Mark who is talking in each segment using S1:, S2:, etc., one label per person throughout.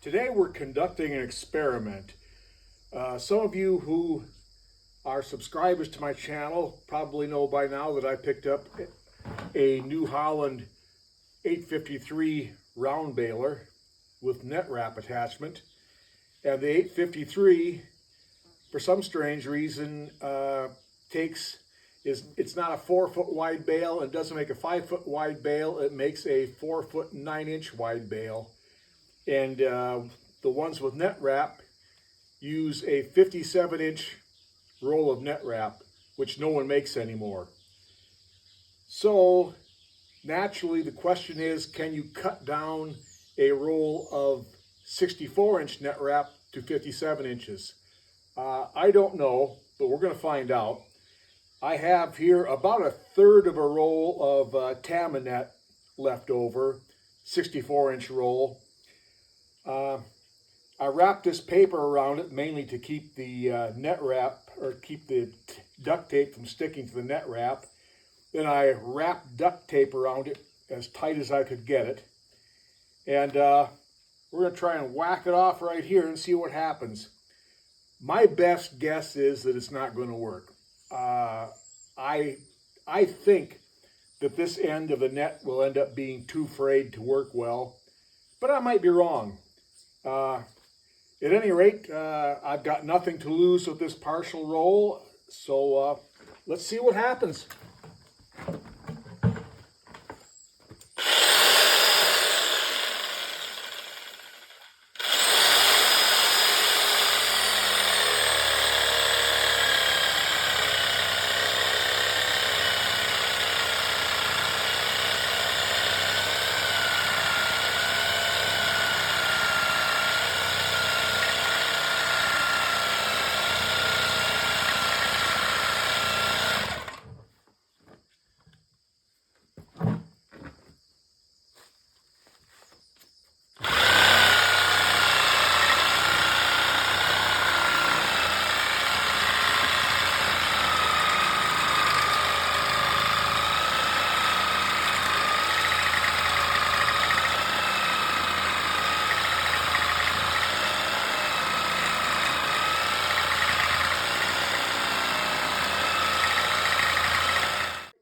S1: Today we're conducting an experiment. Some of you who are subscribers to my channel probably know by now that I picked up a New Holland 853 round baler with net wrap attachment. And the 853, for some strange reason, it's not a 4-foot wide bale and doesn't make a 5-foot wide bale. It makes a 4-foot 9-inch wide bale. And the ones with net wrap use a 57-inch roll of net wrap, which no one makes anymore. So naturally the question is, can you cut down a roll of 64-inch net wrap to 57 inches? I don't know, but we're going to find out. I have here about 1/3 of a roll of Taminet left over, 64-inch roll. I wrapped this paper around it mainly to keep the net wrap, or keep the duct tape from sticking to the net wrap. Then I wrapped duct tape around it as tight as I could get it. And we're going to try and whack it off right here and see what happens. My best guess is that it's not going to work. I think that this end of the net will end up being too frayed to work well, but I might be wrong. At any rate, I've got nothing to lose with this partial roll, so let's see what happens.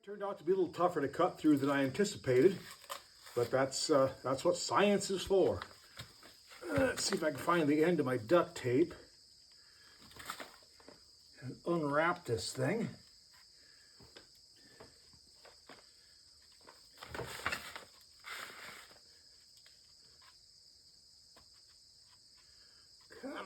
S1: Turned out to be a little tougher to cut through than I anticipated, but that's what science is for. Let's see if I can find the end of my duct tape and unwrap this thing. Come on.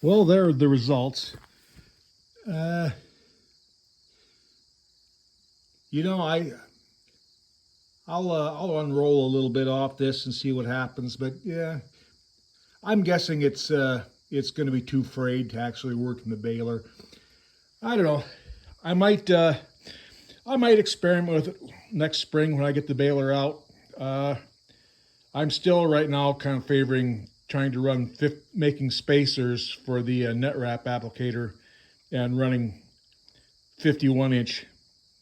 S1: Well, there are the results. I'll unroll a little bit off this and see what happens. But yeah, I'm guessing it's going to be too frayed to actually work in the baler. I don't know. I might experiment with it next spring when I get the baler out. I'm still right now kind of favoring trying to run making spacers for the net wrap applicator and running 51-inch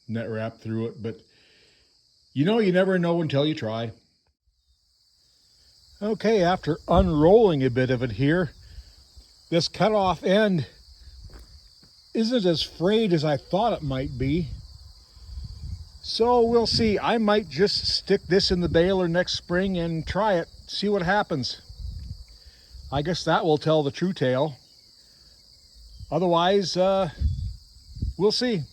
S1: net wrap through it. But you never know until you try. Okay, after unrolling a bit of it here, this cutoff end isn't as frayed as I thought it might be. So we'll see. I might just stick this in the baler next spring and try it, see what happens. I guess that will tell the true tale. Otherwise, we'll see.